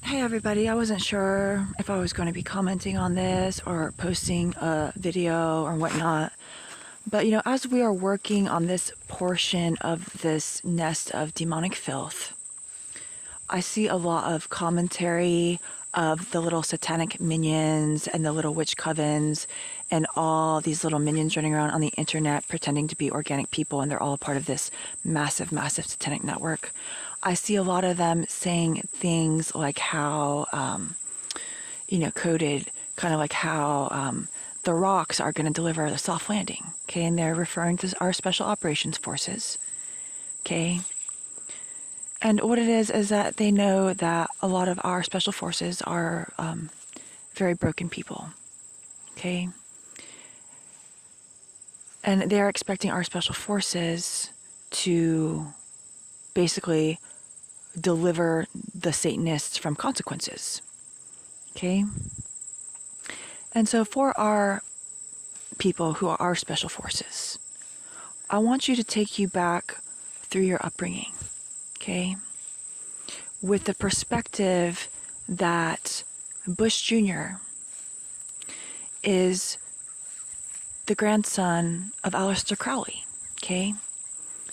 Hey everybody, I wasn't sure if I was going to be commenting on this or posting a video or whatnot. But as we are working on this portion of this nest of demonic filth, I see a lot of commentary of the little satanic minions and the little witch covens and all these little minions running around on the internet pretending to be organic people, and they're all a part of this massive, massive satanic network. I see a lot of them saying things like how, coded, kind of like how the rocks are going to deliver the soft landing, okay? And they're referring to our special operations forces, okay? And what it is that they know that a lot of our special forces are very broken people, okay? And they're expecting our special forces to basically deliver the Satanists from consequences, okay? And so for our people who are our special forces, I want you to take you back through your upbringing, okay? With the perspective that Bush Jr. is the grandson of Aleister Crowley, okay?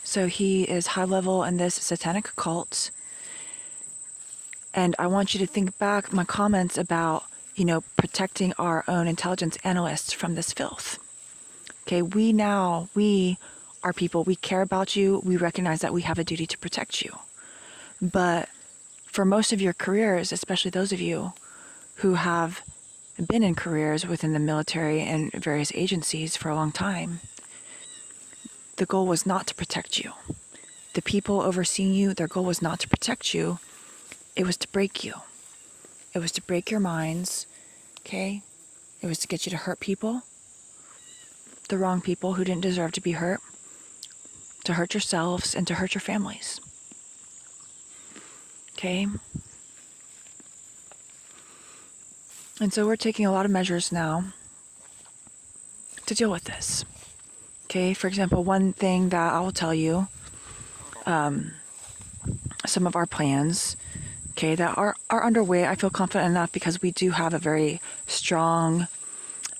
So he is high level in this satanic cult. And I want you to think back my comments about, protecting our own intelligence analysts from this filth. Okay, we are people, we care about you, we recognize that we have a duty to protect you. But for most of your careers, especially those of you who have been in careers within the military and various agencies for a long time, the goal was not to protect you. The people overseeing you, their goal was not to protect you. It was to break you. It was to break your minds, okay? It was to get you to hurt people, the wrong people who didn't deserve to be hurt, to hurt yourselves and to hurt your families, okay? And so we're taking a lot of measures now to deal with this, okay? For example, one thing that I will tell you, some of our plans, okay, that are underway. I feel confident enough because we do have a very strong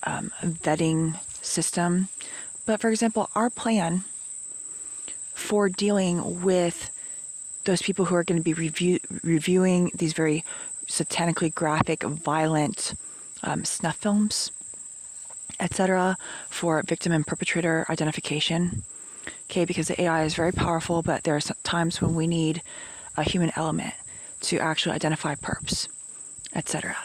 vetting system. But for example, our plan for dealing with those people who are going to be reviewing these very satanically graphic, violent snuff films, etc., for victim and perpetrator identification, okay, because the AI is very powerful, but there are times when we need a human element to actually identify perps, etc.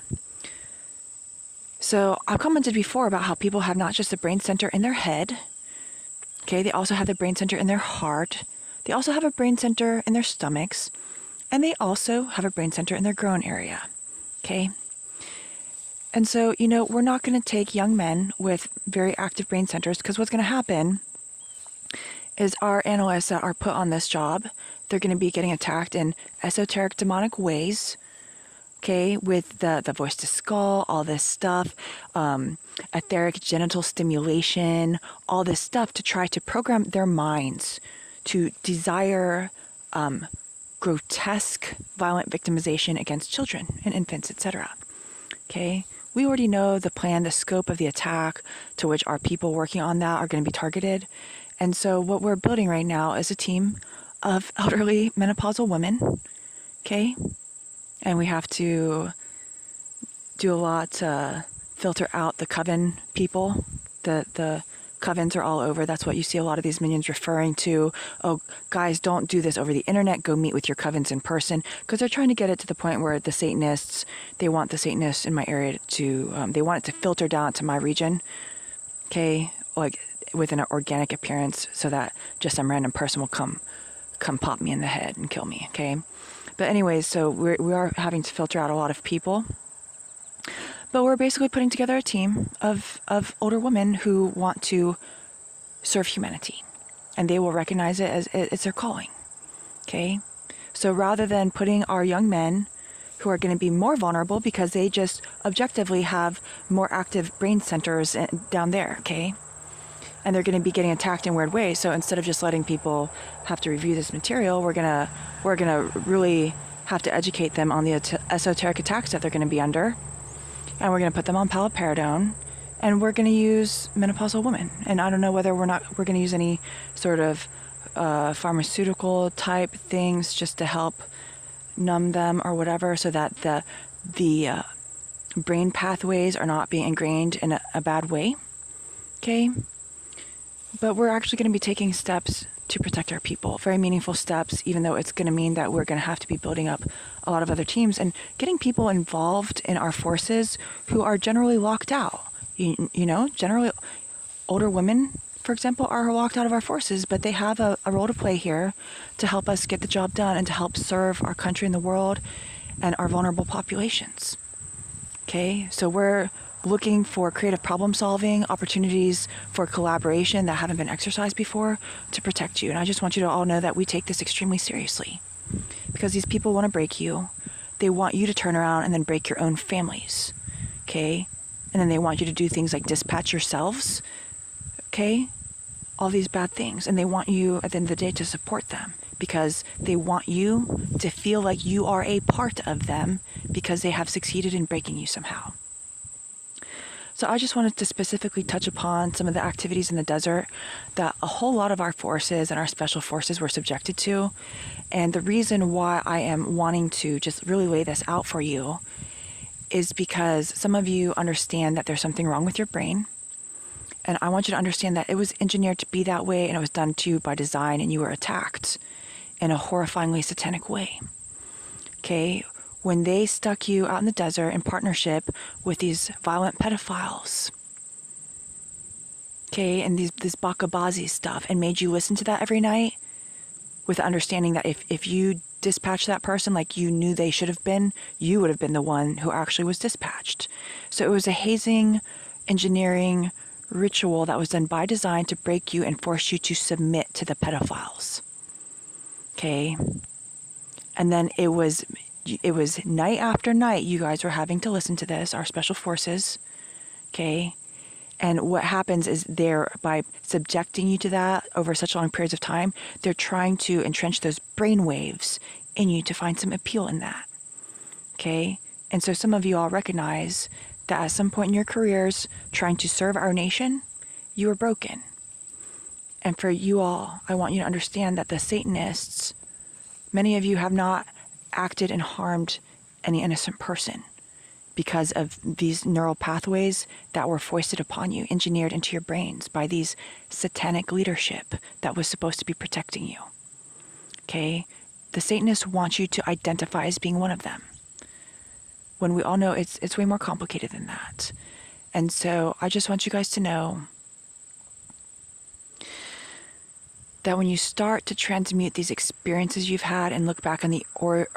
So I've commented before about how people have not just a brain center in their head, okay, they also have the brain center in their heart, they also have a brain center in their stomachs, and they also have a brain center in their groin area, okay? And so, we're not going to take young men with very active brain centers, because what's going to happen is our analysts that are put on this job, they're going to be getting attacked in esoteric demonic ways, okay, with the voice to skull, all this stuff, etheric genital stimulation, all this stuff to try to program their minds to desire grotesque, violent victimization against children and infants, etc. Okay, we already know the plan, the scope of the attack to which our people working on that are going to be targeted. And so what we're building right now is a team of elderly menopausal women, okay? And we have to do a lot to filter out the coven people. The covens are all over. That's what you see a lot of these minions referring to. Oh, guys, don't do this over the internet. Go meet with your covens in person. Because they're trying to get it to the point where the Satanists, they want the Satanists in my area to, they want it to filter down to my region, okay? Like with an organic appearance, so that just some random person will come pop me in the head and kill me, okay? But anyways, so we are having to filter out a lot of people. But we're basically putting together a team of older women who want to serve humanity. And they will recognize it as it's their calling, okay? So rather than putting our young men who are going to be more vulnerable because they just objectively have more active brain centers down there, okay? And they're going to be getting attacked in weird ways. So instead of just letting people have to review this material, we're gonna really have to educate them on the esoteric attacks that they're going to be under. And we're going to put them on paliperidone. And we're going to use menopausal women. And I don't know whether we're going to use any sort of pharmaceutical type things just to help numb them or whatever, so that the brain pathways are not being ingrained in a bad way. Okay? But we're actually going to be taking steps to protect our people, very meaningful steps, even though it's going to mean that we're going to have to be building up a lot of other teams and getting people involved in our forces who are generally locked out. You know, generally older women, for example, are locked out of our forces, but they have a role to play here to help us get the job done and to help serve our country and the world and our vulnerable populations. Okay, so we're looking for creative problem solving, opportunities for collaboration that haven't been exercised before to protect you. And I just want you to all know that we take this extremely seriously, because these people want to break you. They want you to turn around and then break your own families. Okay, and then they want you to do things like dispatch yourselves. Okay, all these bad things. And they want you at the end of the day to support them, because they want you to feel like you are a part of them, because they have succeeded in breaking you somehow. So I just wanted to specifically touch upon some of the activities in the desert that a whole lot of our forces and our special forces were subjected to. And the reason why I am wanting to just really lay this out for you is because some of you understand that there's something wrong with your brain. And I want you to understand that it was engineered to be that way, and it was done to you by design, and you were attacked in a horrifyingly satanic way. Okay? When they stuck you out in the desert in partnership with these violent pedophiles, okay, and this Bakabazi stuff, and made you listen to that every night with the understanding that if you dispatched that person like you knew they should have been, you would have been the one who actually was dispatched. So it was a hazing, engineering ritual that was done by design to break you and force you to submit to the pedophiles. Okay? And then it was night after night you guys were having to listen to this, our special forces. Okay? And what happens is by subjecting you to that over such long periods of time, they're trying to entrench those brain waves in you to find some appeal in that. Okay? And so some of you all recognize that at some point in your careers, trying to serve our nation, you were broken. And for you all, I want you to understand that the Satanists, many of you have not acted and harmed any innocent person because of these neural pathways that were foisted upon you, engineered into your brains by these satanic leadership that was supposed to be protecting you. Okay? The Satanists want you to identify as being one of them, when we all know it's way more complicated than that. And so I just want you guys to know that when you start to transmute these experiences you've had and look back on the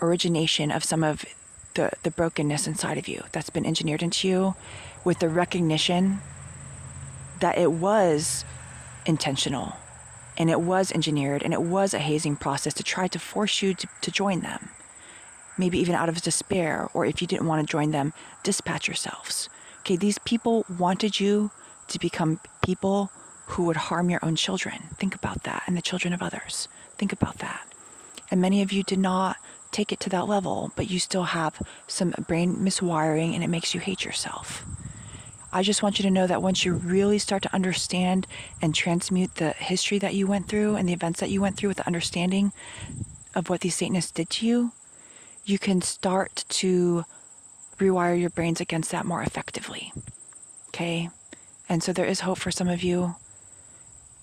origination of some of the brokenness inside of you that's been engineered into you, with the recognition that it was intentional and it was engineered and it was a hazing process to try to force you to join them, maybe even out of despair, or if you didn't want to join them, dispatch yourselves. Okay, these people wanted you to become people who would harm your own children. Think about that, and the children of others. Think about that. And many of you did not take it to that level, but you still have some brain miswiring, and it makes you hate yourself. I just want you to know that once you really start to understand and transmute the history that you went through and the events that you went through with the understanding of what these Satanists did to you, you can start to rewire your brains against that more effectively. Okay? And so there is hope for some of you.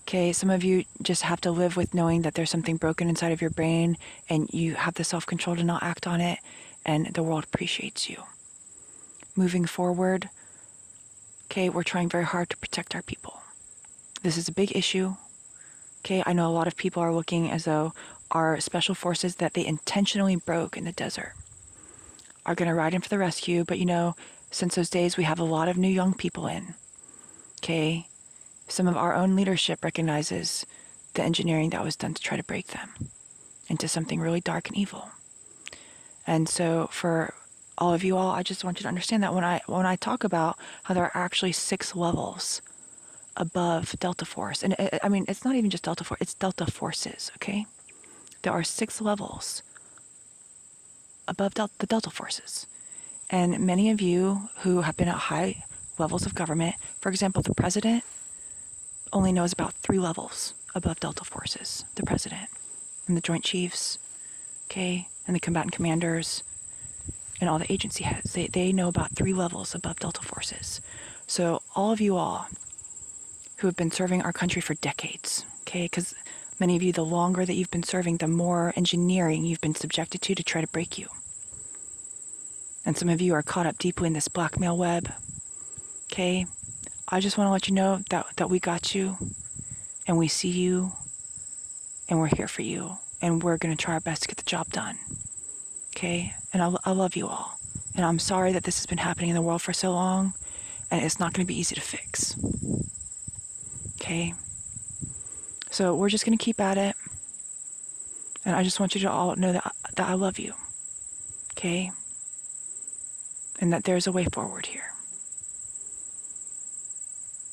Okay, some of you just have to live with knowing that there's something broken inside of your brain, and you have the self-control to not act on it, and the world appreciates you. Moving forward, okay, we're trying very hard to protect our people. This is a big issue. Okay, I know a lot of people are looking as though our special forces that they intentionally broke in the desert are going to ride in for the rescue, but you know, since those days we have a lot of new young people in. Okay, some of our own leadership recognizes the engineering that was done to try to break them into something really dark and evil. And so for all of you all, I just want you to understand that when I talk about how there are actually 6 levels above Delta Force, and I mean, it's not even just Delta Force, it's Delta Forces, okay? There are 6 levels above the Delta forces. And many of you who have been at high levels of government, for example, the president only knows about 3 levels above Delta forces. The president and the Joint Chiefs, okay, and the combatant commanders and all the agency heads. They know about 3 levels above Delta forces. So all of you all who have been serving our country for decades, okay, because many of you, the longer that you've been serving, the more engineering you've been subjected to try to break you. And some of you are caught up deeply in this blackmail web, okay? I just want to let you know that we got you, and we see you, and we're here for you, and we're going to try our best to get the job done, okay? And I love you all. And I'm sorry that this has been happening in the world for so long, and it's not going to be easy to fix, okay? So we're just going to keep at it, and I just want you to all know that I love you, okay? And that there's a way forward here.